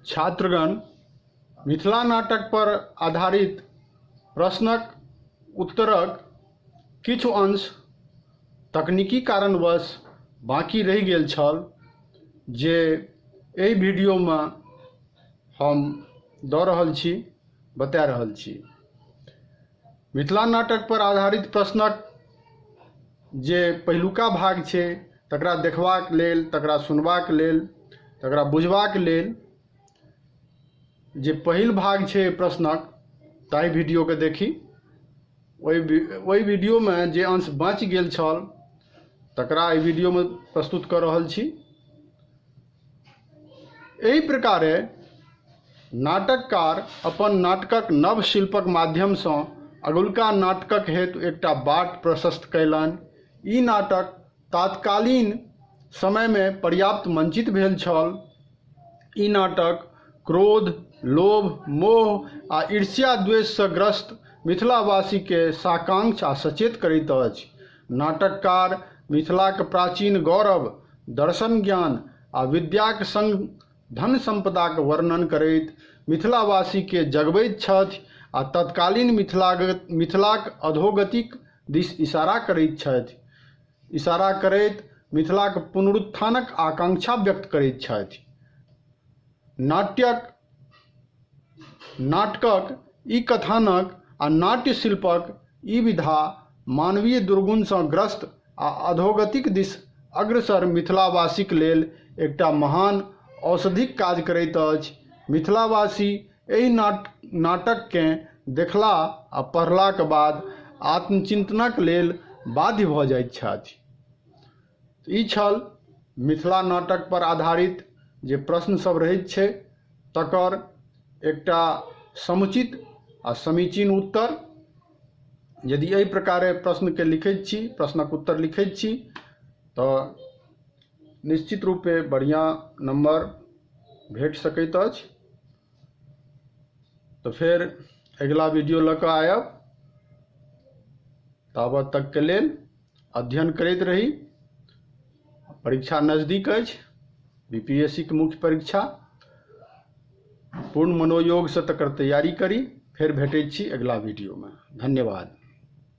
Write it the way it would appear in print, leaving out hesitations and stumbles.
छात्रगण, मिथिला नाटक पर आधारित प्रश्नक उत्तरक किछु अंश तकनीकी कारणवश बाकी रहि गेल छल, जे एहि वीडियो में हम दऽ रहल छी, बता रहल छी। मिथिला नाटक पर आधारित प्रश्नक जे पहिलुका भाग छै तकरा देखबाक लेल, तकरा सुनबाक लेल, तकरा बुझबाक लेल जे पहिल भाग छै प्रश्नक, ताहि वीडियो के देखी। ओहि वीडियो में जे अंश बचि गेल छल तकरा एहि वीडियो में प्रस्तुत कऽ रहल छी। एहि प्रकारे नाटककार अपन नाटकक नव शिल्पक माध्यम सँ अगुलका नाटकक हेतु एकटा बाट प्रशस्त कयलनि। ई नाटक तत्कालीन समय में पर्याप्त मंचित भेल छल। ई नाटक क्रोध, लोभ, मोह आ ईर्ष्या द्वेष सँ ग्रस्त मिथिलावासी के साकांक्ष आ सचेत करैत अछि। नाटककार मिथिलाक प्राचीन गौरव, दर्शन ज्ञान आ विद्याक संग धन संपदाक वर्णन करैत मिथिलावासी के जगबैत छथि आ तत्कालीन मिथिलाक अधोगतिक दिस इशारा करैत छथि। इशारा करैत मिथिलाक पुनरुत्थानक आकांक्षा व्यक्त करैत छथि। नाटकक ई कथानक आ नाट्य शिल्पक ई विधा मानवीय दुर्गुण सँ ग्रस्त आ अधोगतिक दिस अग्रसर मिथिलावासीक लेल एकटा महान औषधिक काज करैत अछि। मिथिलावासी एहि नाटककेँ देखला आ पढ़लाक बाद आत्मचिन्तनक लेल बाध्य भऽ जाइत छथि। ई छल मिथिला नाटक पर आधारित जे प्रश्न सब रहैत छै तकर एकटा समुचित आ समीचीन उत्तर। यदि एहि प्रकारे प्रश्न के लिखैत छी, प्रश्नक उत्तर लिखैत छी, तऽ निश्चित रूपे बढ़िया नंबर भेट सकैत अछि। तो फिर अगला वीडियो लऽ कऽ आयब। ताबत तक के लेल अध्ययन करैत रही। परीक्षा नजदीक अछि, बीपीएससी के मुख्य परीक्षा। पूर्ण मनोयोग से तकर तैयारी करी। फिर भेटैत छी अगला वीडियो में। धन्यवाद।